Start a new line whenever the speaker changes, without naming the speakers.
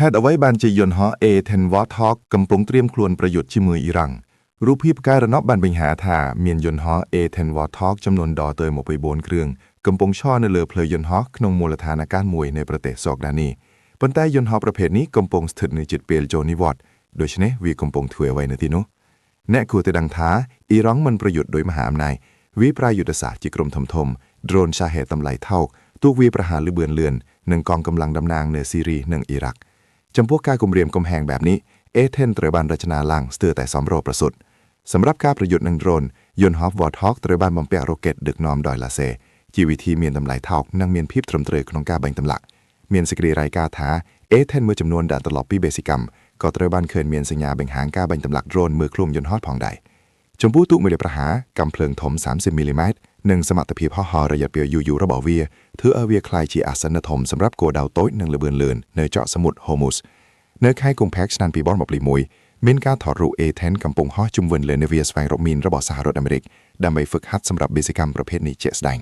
ตุเอาไว้บานจียนฮอA10 วอทอกกำปงเตรียมคลวนประโยชน์ชิมืออิรังรูปพี่ประกาศนอกบันบิงหาถาเมียนยนฮอA10 วอทอกจำนวนดอเตยหมกไปโบนเครื่องกำปงช่อในเรือเพลยนฮอขนงมูลฐานการมวยในประเทศซอกดานีปนใต้ยนฮอประเภทนี้กำปงสถิตในจิตเปลโจนิวอดโดยเฉพาะวีกำปงถวยไว้ในที่นู้แนะคูเตดังท้าอีร้องมันประโยชน์โดยมหาอำนาจวิปรายยุทธศาสตร์จิกรมทมโดรนชาเหตุตำไหลเท่าตุกวีประหารหรือเบือนเลือนหนึ่งกองกำลังดำนางเนซีรีหนึ่งอิรักจำพวกการกลมเรียมกำแหงแบบนี้A10เตรบันรชนาลังสเตอร์แต่ซ้อมโรประสุดสำหรับการประโยชน์หนึ่งโดรนยนฮอฟวอร์ทอกเตรบันบอมเปียโรเกตดึกนอมดอยลาเซจีวีทีเมียนตำไหลเท่านั่งเมียนพิบตรมเตรขนงกาแบ่งตำหลักเมียนสกรีไรกาท้าA10เมื่อจำนวนด่านตลอดปีเบสิกรรมก็เตรบันเคยเมียนสัญญาแบ่งหางกาแบ่งตำหลักโดรนมือคลุมยนฮอตพองใดชมพูตุมือเดประหากำเพลิงถม30มิลลิเมตรหนึ่งสมัติพีพ่อฮอระยะเปียวยูระบอเวียถือเวียคลายจีอาสนถมสำหรับโกดาวโต้หนึ่งระเบือนเลือนเนเจาะสมุทรโฮมุสเนื้อไข่กงแพ็กนันปีบอลหมบลีมวยเม้นการถอดรูA10กำปงฮอจุ่มเวินเลนเวียสไฟรบมินระบอสหรัฐอเมริกดำไปฝึกฮัดสำหรับเบสิกรรมประเภทนี้เจสแดง